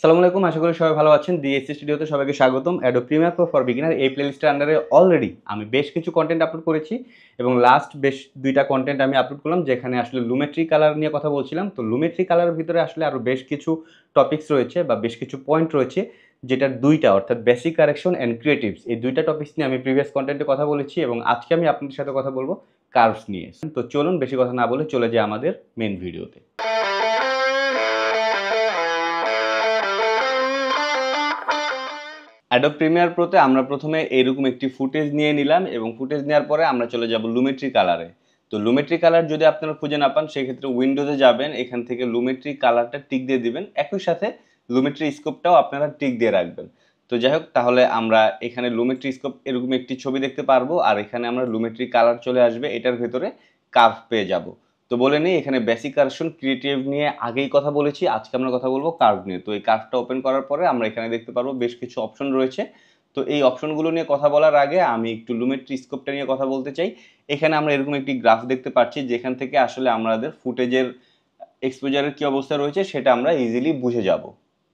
আসসালামু আলাইকুম, আশা করি সবাই ভালো আছেন। ডিএসসি স্টুডিওতে সবাইকে স্বাগতম। Adobe Premiere Pro for beginner এই প্লেলিস্টের আন্ডারে অলরেডি আমি বেশ কিছু কনটেন্ট আপলোড করেছি এবং লাস্ট বেশ ২টা কনটেন্ট আমি আপলোড করলাম যেখানে আসলে লুমেট্রি কালার নিয়ে কথা বলছিলাম। তো লুমেট্রি কালারের ভিতরে আসলে আরও বেশ কিছু টপিকস রয়েছে বা বেশ কিছু পয়েন্ট রয়েছে যেটার ২টা অর্থাৎ বেসিক কারেকশন অ্যান্ড ক্রিয়েটিভস, এই ২টা টপিকস নিয়ে আমি প্রিভিয়াস কনটেন্টে কথা বলেছি এবং আজকে আমি আপনাদের সাথে কথা বলবো কার্ভস নিয়ে। তো চলুন বেশি কথা না বলে চলে যাই আমাদের মেন ভিডিওতে। অ্যাডোব প্রিমিয়ার প্রোতে আমরা প্রথমে এরকম একটি ফুটেজ নিয়ে নিলাম এবং ফুটেজ নেওয়ার পরে আমরা চলে যাব লুমেট্রি কালারে। তো লুমেট্রি কালার যদি আপনারা খুঁজে না পান সেক্ষেত্রে উইন্ডোজে যাবেন, এখান থেকে লুমেট্রি কালারটা টিক দিয়ে দিবেন, একই সাথে লুমেট্রি স্কোপটাও আপনারা টিক দিয়ে রাখবেন। তো যাই হোক, তাহলে আমরা এখানে লুমেট্রি স্কোপ এরকম একটি ছবি দেখতে পারবো আর এখানে আমরা লুমেট্রি কালার চলে আসবে, এটার ভেতরে কার্ভ পেয়ে যাব। তো বলে নিই, এখানে বেসিক কারেকশন ক্রিয়েটিভ নিয়ে আগেই কথা বলেছি, আজকে আমরা কথা বলবো কার্ভ নিয়ে। তো এই কার্ভটা ওপেন করার পরে আমরা এখানে দেখতে পারবো বেশ কিছু অপশন রয়েছে। তো এই অপশনগুলো নিয়ে কথা বলার আগে আমি একটু লুমেট্রি স্কোপটা নিয়ে কথা বলতে চাই। এখানে আমরা এরকম একটি গ্রাফ দেখতে পাচ্ছি যেখান থেকে আসলে আমাদের ফুটেজের এক্সপোজারের কি অবস্থা রয়েছে সেটা আমরা ইজিলি বুঝে যাব।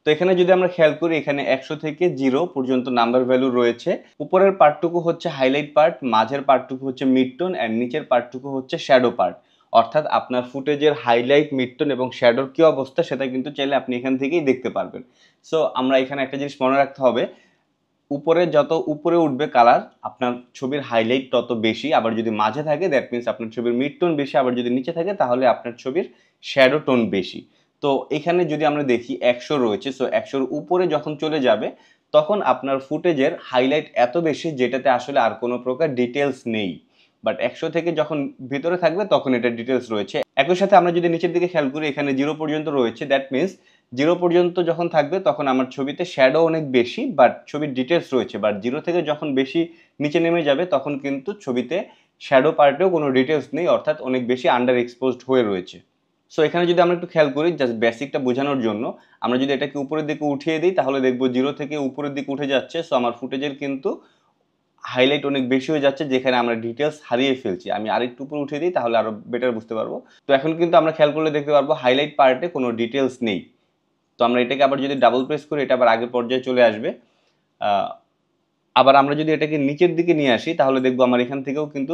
তো এখানে যদি আমরা খেয়াল করি, এখানে 100 থেকে 0 পর্যন্ত নাম্বার ভ্যালু রয়েছে। উপরের পার্টটুকু হচ্ছে হাইলাইট পার্ট, মাঝের পার্টটুকু হচ্ছে মিড টোন অ্যান্ড নিচের পার্টটুকু হচ্ছে শ্যাডো পার্ট। অর্থাৎ আপনার ফুটেজের হাইলাইট, মিড টোন এবং শ্যাডোর কি অবস্থা সেটা কিন্তু চাইলে আপনি এখান থেকেই দেখতে পারবেন। সো আমরা এখানে একটা জিনিস মনে রাখতে হবে, উপরে যত উপরে উঠবে কালার আপনার ছবির হাইলাইট তত বেশি, আবার যদি মাঝে থাকে দ্যাট মিনস আপনার ছবির মিড টোন বেশি, আবার যদি নিচে থাকে তাহলে আপনার ছবির শ্যাডো টোন বেশি। তো এখানে যদি আমরা দেখি 100 রয়েছে, সো 100-র উপরে যখন চলে যাবে তখন আপনার ফুটেজের হাইলাইট এত বেশি যেটাতে আসলে আর কোনো প্রকার ডিটেলস নেই, বাট 100 থেকে যখন ভিতরে থাকবে তখন এটা ডিটেলস রয়েছে। একই সাথে আমরা যদি নিচের দিকে খেয়াল করি, এখানে 0 পর্যন্ত রয়েছে, দ্যাট মিনস 0 পর্যন্ত যখন থাকবে তখন আমার ছবিতে শ্যাডো অনেক বেশি বাট ছবির ডিটেলস রয়েছে, বাট 0 থেকে যখন বেশি নিচে নেমে যাবে তখন কিন্তু ছবিতে শ্যাডো পার্টেও কোনো ডিটেলস নেই, অর্থাৎ অনেক বেশি আন্ডার এক্সপোজড হয়ে রয়েছে। সো এখানে যদি আমরা একটু খেয়াল করি জাস্ট বেসিকটা বোঝানোর জন্য, আমরা যদি এটাকে উপরের দিকে উঠিয়ে দিই তাহলে দেখবো 0 থেকে উপরের দিকে উঠে যাচ্ছে। সো আমার ফুটেজের কিন্তু হাইলাইট অনেক বেশি হয়ে যাচ্ছে যেখানে আমরা ডিটেলস হারিয়ে ফেলছি। আমি আরেকটু উপরে উঠিয়ে দিই তাহলে আরো বেটার বুঝতে পারবো। তো এখন কিন্তু আমরা খেয়াল করলে দেখতে পারবো হাইলাইট পার্টে কোনো ডিটেলস নেই। তো আমরা এটাকে আবার যদি ডাবল প্রেস করি এটা আবার আগের পর্যায়ে চলে আসবে। আবার আমরা যদি এটাকে নিচের দিকে নিয়ে আসি তাহলে দেখবো আমার এখান থেকেও কিন্তু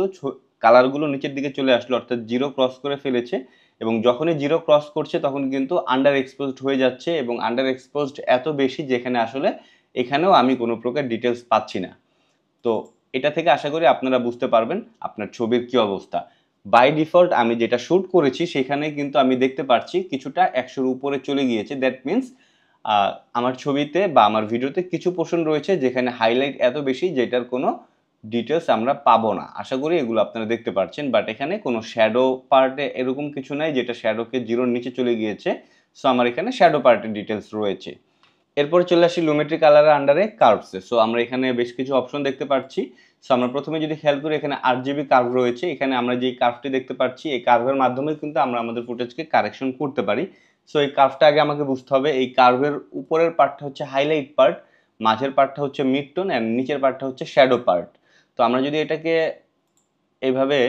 কালারগুলো নিচের দিকে চলে আসলো, অর্থাৎ 0 ক্রস করে ফেলেছে এবং যখনই 0 ক্রস করছে তখন কিন্তু আন্ডার এক্সপোজড হয়ে যাচ্ছে এবং আন্ডার এক্সপোজড এত বেশি যেখানে আসলে এখানেও আমি কোনো প্রকার ডিটেলস পাচ্ছি না। তো এটা থেকে আশা করি আপনারা বুঝতে পারবেন আপনার ছবির কি অবস্থা। বাই ডিফল্ট আমি যেটা শ্যুট করেছি সেখানে কিন্তু আমি দেখতে পাচ্ছি কিছুটা 100-র উপরে চলে গিয়েছে, দ্যাট মিনস আমার ছবিতে বা আমার ভিডিওতে কিছু পোর্শন রয়েছে যেখানে হাইলাইট এত বেশি যেটার কোনো ডিটেলস আমরা পাবো না। আশা করি এগুলো আপনারা দেখতে পাচ্ছেন, বাট এখানে কোনো শ্যাডো পার্টে এরকম কিছু নাই যেটা শ্যাডোকে 0-র নিচে চলে গিয়েছে। সো আমার এখানে শ্যাডো পার্টের ডিটেলস রয়েছে। এরপরে চলে আসি লুমেট্রি কালারের আন্ডারে কার্ভসে। সো আমরা এখানে বেশ কিছু অপশন দেখতে পাচ্ছি। সো আমরা প্রথমে যদি খেয়াল করি এখানে 8GB কার্ভ রয়েছে। এখানে আমরা যে কার্ভটি দেখতে পাচ্ছি এই কার্ভের মাধ্যমে কিন্তু আমরা আমাদের ফুটেজকে কারেকশন করতে পারি। সো এই কার্ভটা আগে আমাকে বুঝতে হবে। এই কার্ভের উপরের পার্টটা হচ্ছে হাইলাইট পার্ট, মাঝের পার্টটা হচ্ছে মিড টোন অ্যান্ড নিচের পার্টটা হচ্ছে শ্যাডো পার্ট। তো আমরা যদি এটাকে এইভাবে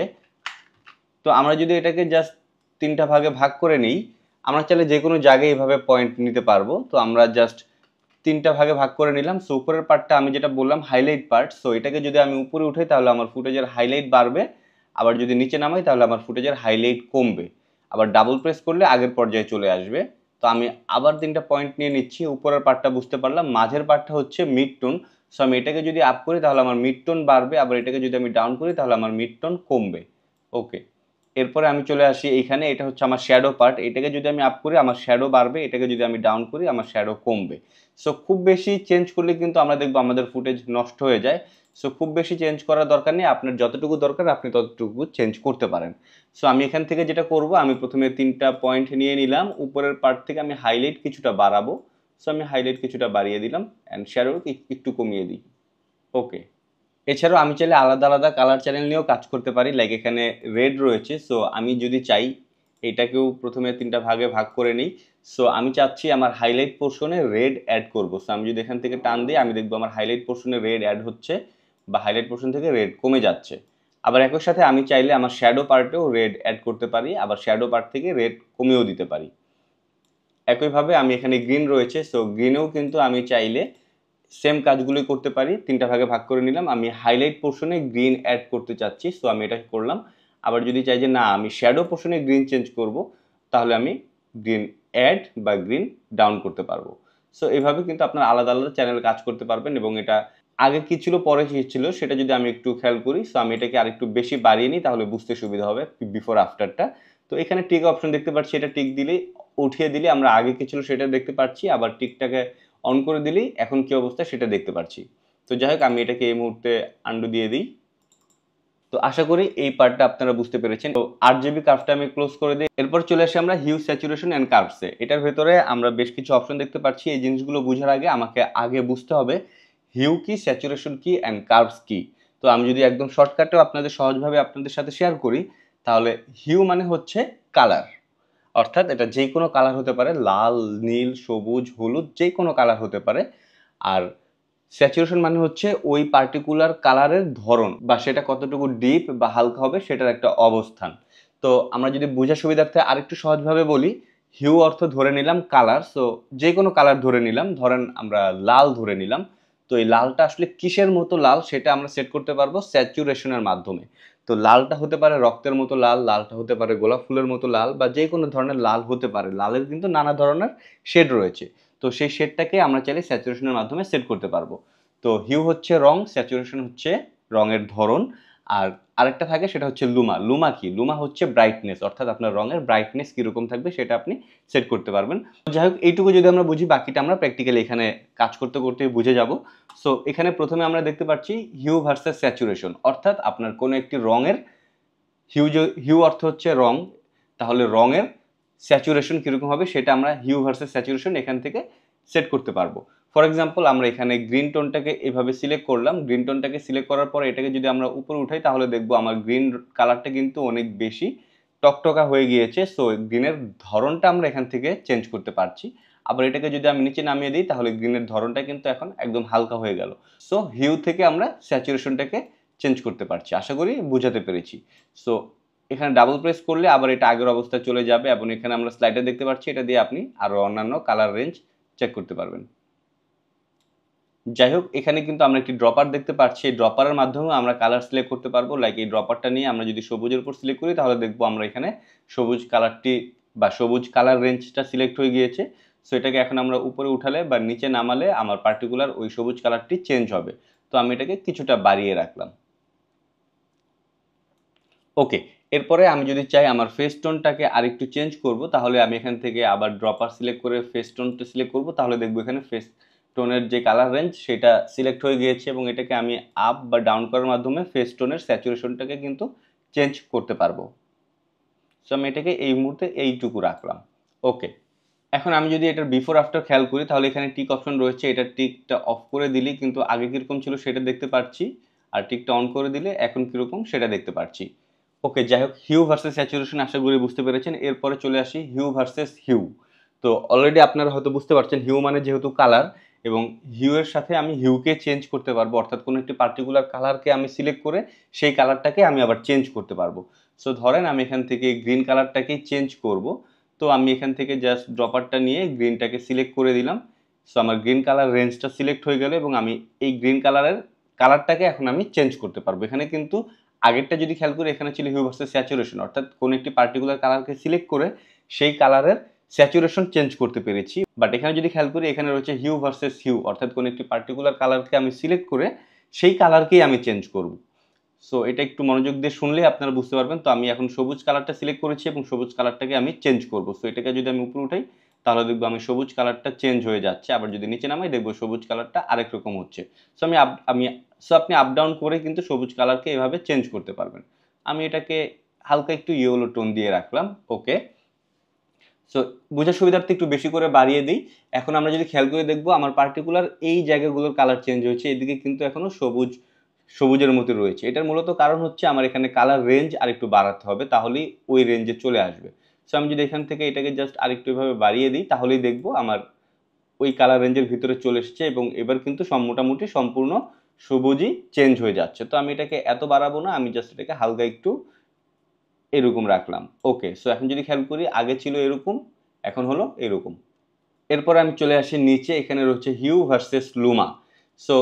জাস্ট 3টা ভাগে ভাগ করে নিই, আমরা চাইলে যে কোনো জায়গায় এইভাবে পয়েন্ট নিতে পারবো। তো আমরা জাস্ট 3টা ভাগে ভাগ করে নিলাম। সো উপরের পার্টটা আমি যেটা বললাম হাইলাইট পার্ট, সো এটাকে যদি আমি উপরে উঠাই তাহলে আমার ফুটেজের হাইলাইট বাড়বে, আবার যদি নিচে নামাই তাহলে আমার ফুটেজের হাইলাইট কমবে, আবার ডাবল প্রেস করলে আগের পর্যায়ে চলে আসবে। তো আমি আবার 3টা পয়েন্ট নিয়ে নিচ্ছি। উপরের পার্টটা বুঝতে পারলাম, মাঝের পার্টটা হচ্ছে মিড টোন। সো আমি এটাকে যদি আপ করি তাহলে আমার মিড টোন বাড়বে, আবার এটাকে যদি আমি ডাউন করি তাহলে আমার মিড টোন কমবে। ওকে, এরপরে আমি চলে আসি এইখানে, এটা হচ্ছে আমার শ্যাডো পার্ট। এটাকে যদি আমি আপ করি আমার শ্যাডো বাড়বে, এটাকে যদি আমি ডাউন করি আমার শ্যাডো কমবে। সো খুব বেশি চেঞ্জ করলে কিন্তু আমরা দেখবো আমাদের ফুটেজ নষ্ট হয়ে যায়। সো খুব বেশি চেঞ্জ করার দরকার নেই, আপনার যতটুকু দরকার আপনি ততটুকু চেঞ্জ করতে পারেন। সো আমি এখান থেকে যেটা করব, আমি প্রথমে 3টা পয়েন্ট নিয়ে নিলাম, উপরের পার্ট থেকে আমি হাইলাইট কিছুটা বাড়াবো। সো আমি হাইলাইট কিছুটা বাড়িয়ে দিলাম অ্যান্ড শ্যাডো একটু কমিয়ে দিই। ওকে, এছাড়াও আমি চাইলে আলাদা আলাদা কালার চ্যানেল নিয়েও কাজ করতে পারি, লাইক এখানে রেড রয়েছে। সো আমি যদি চাই এটাকেও প্রথমে 3টা ভাগে ভাগ করে নিই। সো আমি চাচ্ছি আমার হাইলাইট পোর্শনে রেড অ্যাড করবো। সো আমি যদি এখান থেকে টান দিই আমি দেখবো আমার হাইলাইট পোর্শনে রেড অ্যাড হচ্ছে বা হাইলাইট পোর্শন থেকে রেড কমে যাচ্ছে। আবার একই সাথে আমি চাইলে আমার শ্যাডো পার্টেও রেড অ্যাড করতে পারি, আবার শ্যাডো পার্ট থেকে রেড কমিয়েও দিতে পারি। একইভাবে আমি এখানে গ্রিন রয়েছে, সো গ্রিনেও কিন্তু আমি চাইলে সেম কাজগুলোই করতে পারি। 3টা ভাগে ভাগ করে নিলাম। আমি হাইলাইট পোর্শনে গ্রিন অ্যাড করতে চাচ্ছি, সো আমি এটা করলাম। আবার যদি চাই যে না আমি শ্যাডো পোর্শনে গ্রিন চেঞ্জ করব, তাহলে আমি গ্রিন অ্যাড বা গ্রিন ডাউন করতে পারবো। সো এইভাবে কিন্তু আপনার আলাদা আলাদা চ্যানেল কাজ করতে পারবেন। এবং এটা আগে কি ছিল পরে কি ছিল সেটা যদি আমি একটু খেয়াল করি, সো আমি এটাকে আরেকটু বেশি বাড়িয়ে নিই, তাহলে বুঝতে সুবিধা হবে বিফোর আফটারটা। তো এখানে টিক অপশন দেখতে পাচ্ছি, এটা টিক দিলেই উঠিয়ে দিলে আমরা আগে কি ছিল সেটা দেখতে পাচ্ছি, আবার টিকটাকে অন করে দিলেই এখন কি অবস্থা সেটা দেখতে পাচ্ছি। তো যাই হোক আমি এটাকে এই মুহূর্তে আন্ডু দিয়ে দিই। তো আশা করি এই পার্টটা আপনারা বুঝতে পেরেছেন। তো RGB কার্ভটা আমি ক্লোজ করে দিই। এরপর চলে আসি আমরা হিউ, স্যাচুরেশন এন্ড কার্ভসে। এটার ভেতরে আমরা বেশ কিছু অপশন দেখতে পাচ্ছি। এই জিনিসগুলো বোঝার আগে আমাকে আগে বুঝতে হবে হিউ কি, স্যাচুরেশন কি এন্ড কার্ভস কি। তো আমি যদি একদম শর্টকাটেও আপনাদের সহজভাবে আপনাদের সাথে শেয়ার করি, তাহলে হিউ মানে হচ্ছে কালার, অর্থাৎ এটা যে কোনো কালার হতে পারে, লাল, নীল, সবুজ, হলুদ, যে কোনো কালার হতে পারে। আর স্যাচুরেশন মানে হচ্ছে ওই পার্টিকুলার কালারের ধরন, বা সেটা কতটুকু ডিপ বা হালকা হবে সেটার একটা অবস্থান। তো আমরা যদি বোঝার সুবিধার্থে আরেকটু সহজভাবে বলি, হিউ অর্থ ধরে নিলাম কালার, সো যে কোনো কালার ধরে নিলাম, ধরেন আমরা লাল ধরে নিলাম। তো এই লালটা আসলে কিসের মতো লাল সেটা আমরা সেট করতে পারবো স্যাচুরেশনের মাধ্যমে। তো লালটা হতে পারে রক্তের মতো লাল, লালটা হতে পারে গোলাপ ফুলের মতো লাল, বা যে কোনো ধরনের লাল হতে পারে। লালের কিন্তু নানা ধরনের শেড রয়েছে। তো সেই শেডটাকে আমরা চাইলে স্যাচুরেশনের মাধ্যমে সেট করতে পারবো। তো হিউ হচ্ছে রং, স্যাচুরেশন হচ্ছে রঙের ধরন। আর আরেকটা থাকে সেটা হচ্ছে লুমা। লুমা কি? লুমা হচ্ছে ব্রাইটনেস, অর্থাৎ আপনার রঙের ব্রাইটনেস কিরকম থাকবে সেটা আপনি সেট করতে পারবেন। যাই হোক এইটুকু যদি আমরা বুঝি, বাকিটা আমরা প্র্যাকটিক্যালি এখানে কাজ করতে করতে বুঝে যাব। সো এখানে প্রথমে আমরা দেখতে পাচ্ছি হিউ ভার্সেস স্যাচুরেশন, অর্থাৎ আপনার কোনো একটি রঙের হিউ, হিউ অর্থ হচ্ছে রং, তাহলে রঙের স্যাচুরেশন কীরকম হবে সেটা আমরা হিউ ভার্সেস স্যাচুরেশন এখান থেকে সেট করতে পারবো। ফর এক্সাম্পল আমরা এখানে গ্রিন টোনটাকে এভাবে সিলেক্ট করলাম। গ্রিন টোনটাকে সিলেক্ট করার পর এটাকে যদি আমরা উপরে উঠাই, তাহলে দেখবো আমার গ্রিন কালারটা কিন্তু অনেক বেশি টকটকা হয়ে গিয়েছে। সো গ্রিনের ধরনটা আমরা এখান থেকে চেঞ্জ করতে পারছি। আবার এটাকে যদি আমি নিচে নামিয়ে দিই, তাহলে গ্রিনের ধরনটা কিন্তু এখন একদম হালকা হয়ে গেল। সো হিউ থেকে আমরা স্যাচুরেশনটাকে চেঞ্জ করতে পারছি। আশা করি বুঝাতে পেরেছি। সো এখানে ডাবল প্রেস করলে আবার এটা আগের অবস্থায় চলে যাবে, এবং এখানে আমরা স্লাইডার দেখতে পাচ্ছি, এটা দিয়ে আপনি আরো অন্যান্য কালার রেঞ্জ চেক করতে পারবেন। যাই হোক এখানে কিন্তু আমরা একটি ড্রপার দেখতে পাচ্ছি। এই ড্রপারের মাধ্যমে আমরা কালার সিলেক্ট করতে পারবো। লাইক এই ড্রপারটা নিয়ে আমরা যদি সবুজের উপর সিলেক্ট করি, তাহলে দেখবো আমরা এখানে সবুজ কালারটি বা সবুজ কালার রেঞ্জটা সিলেক্ট হয়ে গিয়েছে। সো এটাকে এখন আমরা উপরে উঠালে বা নিচে নামালে আমার পার্টিকুলার ওই সবুজ কালারটি চেঞ্জ হবে। তো আমি এটাকে কিছুটা বাড়িয়ে রাখলাম। ওকে, এরপরে আমি যদি চাই আমার ফেস টোনটাকে আরেকটু চেঞ্জ করব, তাহলে আমি এখান থেকে আবার ড্রপার সিলেক্ট করে ফেস টোনটা সিলেক্ট করব। তাহলে দেখবো এখানে ফেস টোনের যে কালার রেঞ্জ সেটা সিলেক্ট হয়ে গিয়েছে, এবং এটাকে আমি আপ বা ডাউন করার মাধ্যমে ফেস টোনের স্যাচুরেশনটাকে কিন্তু চেঞ্জ করতে পারবো। সো আমি এটাকে এই মুহূর্তে এইটুকু রাখলাম। ওকে, এখন আমি যদি এটার বিফোর আফটার খেয়াল করি, তাহলে এখানে টিক অপশন রয়েছে। এটা টিকটা অফ করে দিলে কিন্তু আগে কিরকম ছিল সেটা দেখতে পাচ্ছি, আর টিকটা অন করে দিলে এখন কিরকম সেটা দেখতে পাচ্ছি। ওকে, যাই হোক হিউ ভার্সেস স্যাচুরেশন আশা করি বুঝতে পেরেছেন। এরপরে চলে আসি হিউ ভার্সেস হিউ। তো অলরেডি আপনারা হয়তো বুঝতে পারছেন হিউ মানে যেহেতু কালার, এবং হিউ এর সাথে আমি হিউকে চেঞ্জ করতে পারবো, অর্থাৎ কোনো একটি পার্টিকুলার কালারকে আমি সিলেক্ট করে সেই কালারটাকে আমি আবার চেঞ্জ করতে পারবো। সো ধরেন আমি এখান থেকে গ্রিন কালারটাকেই চেঞ্জ করব। তো আমি এখান থেকে জাস্ট ড্রপারটা নিয়ে গ্রিনটাকে সিলেক্ট করে দিলাম। সো আমার গ্রিন কালার রেঞ্জটা সিলেক্ট হয়ে গেল, এবং আমি এই গ্রিন কালারের কালারটাকে এখন আমি চেঞ্জ করতে পারবো। এখানে কিন্তু আগেরটা যদি খেয়াল করি, এখানে ছিল হিউ ভার্সেস স্যাচুরেশন, অর্থাৎ কোনো একটি পার্টিকুলার কালারকে সিলেক্ট করে সেই কালারের স্যাচুরেশন চেঞ্জ করতে পেরেছি। বাট এখানে যদি খেয়াল করি, এখানে রয়েছে হিউ ভার্সেস হিউ, অর্থাৎ কোনো একটি পার্টিকুলার কালারকে আমি সিলেক্ট করে সেই কালারকেই আমি চেঞ্জ করব। সো এটা একটু মনোযোগ দিয়ে শুনলে আপনারা বুঝতে পারবেন। তো আমি এখন সবুজ কালারটা সিলেক্ট করেছি এবং সবুজ কালারটাকে আমি চেঞ্জ করব। সো এটাকে যদি আমি উপরে উঠাই, তাহলে দেখবো আমি সবুজ কালারটা চেঞ্জ হয়ে যাচ্ছে। আবার যদি নিচে নামাই, দেখবো সবুজ কালারটা আরেক রকম হচ্ছে। সো আপনি আপ ডাউন করে কিন্তু সবুজ কালারকে এভাবে চেঞ্জ করতে পারবেন। আমি এটাকে হালকা একটু ইয়েলো টোন দিয়ে রাখলাম। ওকে, সো বোঝার সুবিধার্থে একটু বেশি করে বাড়িয়ে দিই। এখন আমরা যদি খেয়াল করে দেখবো আমার পার্টিকুলার এই জায়গাগুলোর কালার চেঞ্জ হয়েছে, এদিকে কিন্তু এখনো সবুজের মতো রয়েছে। এটার মূলত কারণ হচ্ছে আমার এখানে কালার রেঞ্জ আরেকটু বাড়াতে হবে, তাহলেই ওই রেঞ্জে চলে আসবে। সো আমি যদি এখান থেকে এটাকে জাস্ট আরেকটু এভাবে বাড়িয়ে দিই, তাহলেই দেখবো আমার ওই কালার রেঞ্জের ভিতরে চলে এসছে, এবং এবার কিন্তু মোটামুটি সম্পূর্ণ সবুজই চেঞ্জ হয়ে যাচ্ছে। তো আমি এটাকে এত বাড়াবো না, আমি জাস্ট এটাকে হালকা একটু এরকম রাখলাম। ওকে, সো এখন যদি খেয়াল করি আগে ছিল এরকম, এখন হলো এরকম। এরপর আমি চলে আসি নিচে, এখানে রয়েছে হিউ ভার্সেস লুমা। সো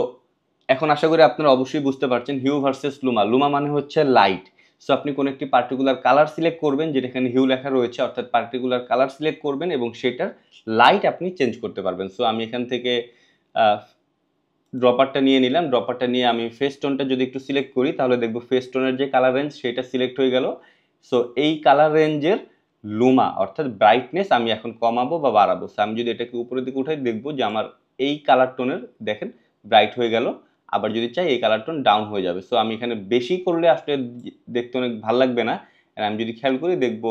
এখন আশা করি আপনারা অবশ্যই বুঝতে পারছেন হিউ ভার্সেস লুমা। লুমা মানে হচ্ছে লাইট। সো আপনি কোনো একটি পার্টিকুলার কালার সিলেক্ট করবেন, যেটা এখানে হিউ লেখা রয়েছে, অর্থাৎ পার্টিকুলার কালার সিলেক্ট করবেন এবং সেটার লাইট আপনি চেঞ্জ করতে পারবেন। সো আমি এখান থেকে ড্রপারটা নিয়ে নিলাম। ড্রপারটা নিয়ে আমি ফেস টোনটা যদি একটু সিলেক্ট করি তাহলে দেখবো ফেস টোনের যে কালার রেঞ্জ সেটা সিলেক্ট হয়ে গেল। সো এই কালার রেঞ্জের লুমা অর্থাৎ ব্রাইটনেস আমি এখন কমাবো বা বাড়াবো। সো আমি যদি এটাকে উপরের দিকে উঠাই দেখবো যে আমার এই কালার টোনের দেখেন ব্রাইট হয়ে গেল। আবার যদি চাই এই কালার টোন ডাউন হয়ে যাবে। সো আমি এখানে বেশি করলে আসলে দেখতে অনেক ভালো লাগবে না। আর আমি যদি খেয়াল করি দেখবো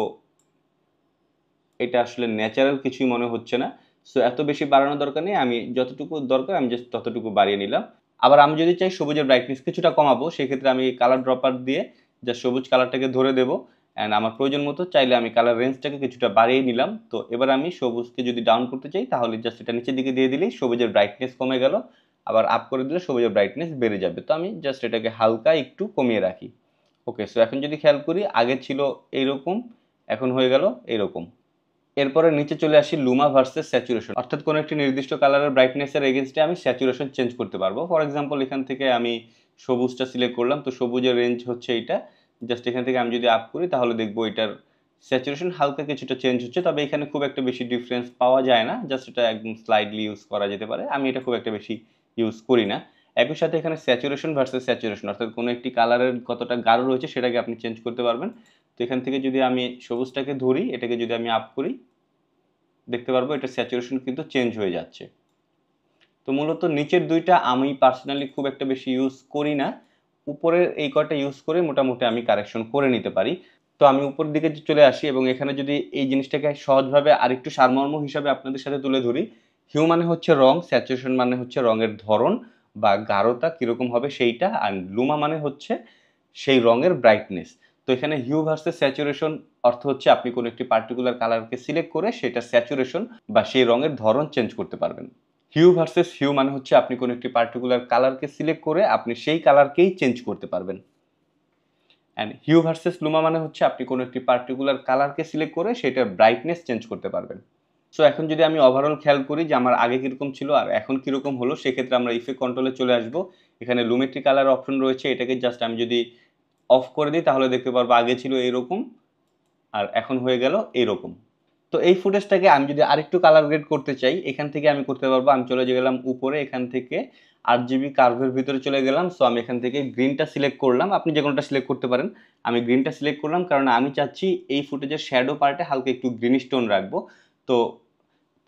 এটা আসলে ন্যাচারাল কিছুই মনে হচ্ছে না। সো এত বেশি বাড়ানোর দরকার নেই, আমি যতটুকু দরকার আমি জাস্ট ততটুকু বাড়িয়ে নিলাম। আবার আমি যদি চাই সবুজের ব্রাইটনেস কিছুটা কমাবো, সেক্ষেত্রে আমি কালার ড্রপার দিয়ে জাস্ট সবুজ কালারটাকে ধরে দেবো অ্যান্ড আমার প্রয়োজন মতো চাইলে আমি কালার রেঞ্জটাকে কিছুটা বাড়িয়ে নিলাম। তো এবার আমি সবুজকে যদি ডাউন করতে চাই তাহলে জাস্ট এটা নিচের দিকে দিয়ে দিলেই সবুজের ব্রাইটনেস কমে গেল। আবার আপ করে দিলে সবুজের ব্রাইটনেস বেড়ে যাবে। তো আমি জাস্ট এটাকে হালকা একটু কমিয়ে রাখি। ওকে, সো এখন যদি খেয়াল করি আগে ছিল এইরকম, এখন হয়ে গেল এইরকম। এরপরে নিচে চলে আসি লুমা ভার্সেস স্যাচুরেশন, অর্থাৎ কোনো একটি নির্দিষ্ট কালারের ব্রাইটনেসের এগেনস্টে আমি স্যাচুরেশন চেঞ্জ করতে পারবো। ফর এক্সাম্পল এখান থেকে আমি সবুজটা সিলেক্ট করলাম, তো সবুজের রেঞ্জ হচ্ছে এইটা। জাস্ট এখান থেকে আমি যদি আপ করি তাহলে দেখবো এটার স্যাচুরেশন হালকা কিছুটা চেঞ্জ হচ্ছে, তবে এখানে খুব একটা বেশি ডিফারেন্স পাওয়া যায় না। জাস্ট এটা একদম স্লাইডলি ইউজ করা যেতে পারে, আমি এটা খুব একটা বেশি ইউজ করি না। একই সাথে এখানে স্যাচুরেশন ভার্সেস স্যাচুরেশন, অর্থাৎ কোনো একটি কালারের কতটা গাঢ় রয়েছে সেটাকে আপনি চেঞ্জ করতে পারবেন। তো এখান থেকে যদি আমি সবুজটাকে ধরি, এটাকে যদি আমি আপ করি দেখতে পারবো এটা স্যাচুরেশন কিন্তু চেঞ্জ হয়ে যাচ্ছে। তো মূলত নিচের দুইটা আমি পার্সোনালি খুব একটা বেশি ইউজ করি না, উপরের এই কয়টা ইউজ করে মোটামুটি আমি কারেকশন করে নিতে পারি। তো আমি উপরের দিকে চলে আসি এবং এখানে যদি এই জিনিসটাকে সহজভাবে আরেকটু সারমর্ম হিসাবে আপনাদের সাথে তুলে ধরি, হিউ মানে হচ্ছে রং, স্যাচুরেশন মানে হচ্ছে রঙের ধরন বা গাঢ়তা কীরকম হবে সেইটা, আর লুমা মানে হচ্ছে সেই রঙের ব্রাইটনেস। তো এখানে হিউ ভার্সেস স্যাচুরেশন অর্থ হচ্ছে আপনি কোনো একটি পার্টিকুলার কালারকে সিলেক্ট করে সেটা স্যাচুরেশন বা সেই রঙের ধরন চেঞ্জ করতে পারবেন। হিউ ভার্সেস হিউ মানে হচ্ছে আপনি কোনো একটি পার্টিকুলার কালারকে সিলেক্ট করে আপনি সেই কালারকেই চেঞ্জ করতে পারবেন। অ্যান্ড হিউ ভার্সেস লুমা মানে হচ্ছে আপনি কোনো একটি পার্টিকুলার কালারকে সিলেক্ট করে সেটার ব্রাইটনেস চেঞ্জ করতে পারবেন। সো এখন যদি আমি ওভারঅল খেয়াল করি যে আমার আগে কীরকম ছিল আর এখন কীরকম হলো, সেক্ষেত্রে আমরা ইফেক্ট কন্ট্রোলে চলে আসব। এখানে লুমেট্রি কালার অপশন রয়েছে, এটাকে জাস্ট আমি যদি অফ করে দিই তাহলে দেখতে পারবো আগে ছিল এইরকম আর এখন হয়ে গেল এইরকম। তো এই ফুটেজটাকে আমি যদি আরেকটু কালার গ্রেড করতে চাই এখান থেকে আমি করতে পারবো। আমি চলে গেলাম উপরে, এখান থেকে RGB কার্ভের ভিতরে চলে গেলাম। সো আমি এখান থেকে গ্রিনটা সিলেক্ট করলাম, আপনি যে কোনোটা সিলেক্ট করতে পারেন। আমি গ্রিনটা সিলেক্ট করলাম কারণ আমি চাচ্ছি এই ফুটেজের শ্যাডো পার্টে হালকা একটু গ্রিনিশ টোন রাখবো। তো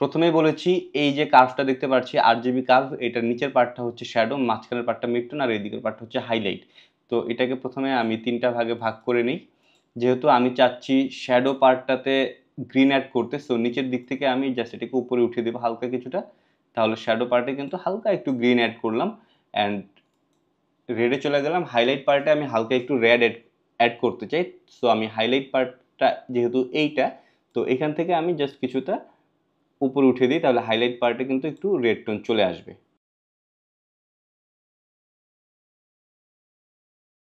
প্রথমেই বলেছি এই যে কার্ভটা দেখতে পাচ্ছি RGB কার্ভ, এটার নিচের পার্টটা হচ্ছে শ্যাডো, মাঝখানের পার্টটা মিড টোন আর এই দিকের পার্টটা হচ্ছে হাইলাইট। তো এটাকে প্রথমে আমি 3টা ভাগে ভাগ করে নিই, যেহেতু আমি চাচ্ছি শ্যাডো পার্টটাতে গ্রিন অ্যাড করতে। সো নিচের দিক থেকে আমি জাস্ট এটাকে উপরে উঠিয়ে দেবো হালকা কিছুটা, তাহলে শ্যাডো পার্টে কিন্তু হালকা একটু গ্রিন অ্যাড করলাম। অ্যান্ড রেডে চলে গেলাম, হাইলাইট পার্টে আমি হালকা একটু রেড অ্যাড করতে চাই। সো আমি হাইলাইট পার্টটা যেহেতু এইটা, তো এখান থেকে আমি জাস্ট কিছুটা উপরে উঠিয়ে দিই, তাহলে হাইলাইট পার্টে কিন্তু একটু রেড টোন চলে আসবে।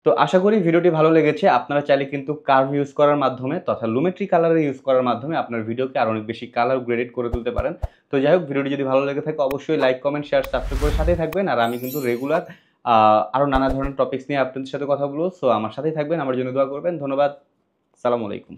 তো আশা করি ভিডিওটি ভালো লেগেছে। আপনারা চাইলে কিন্তু কার্ভ ইউজ করার মাধ্যমে তথা লুমেট্রি কালার ইউজ করার মাধ্যমে আপনার ভিডিওকে আরো অনেক বেশি কালার গ্রেডেড করে তুলতে পারেন। তো যাই হোক, ভিডিওটি যদি ভালো লেগে থাকে অবশ্যই লাইক, কমেন্ট, শেয়ার, সাবস্ক্রাইব করে সাথেই থাকবেন। আর আমি কিন্তু রেগুলার আরো নানা ধরনের টপিকস নিয়ে আপনাদের সাথে কথা বলবো। সো আমার সাথেই থাকবেন, আমার জন্য দোয়া করবেন। ধন্যবাদ। আসসালামু আলাইকুম।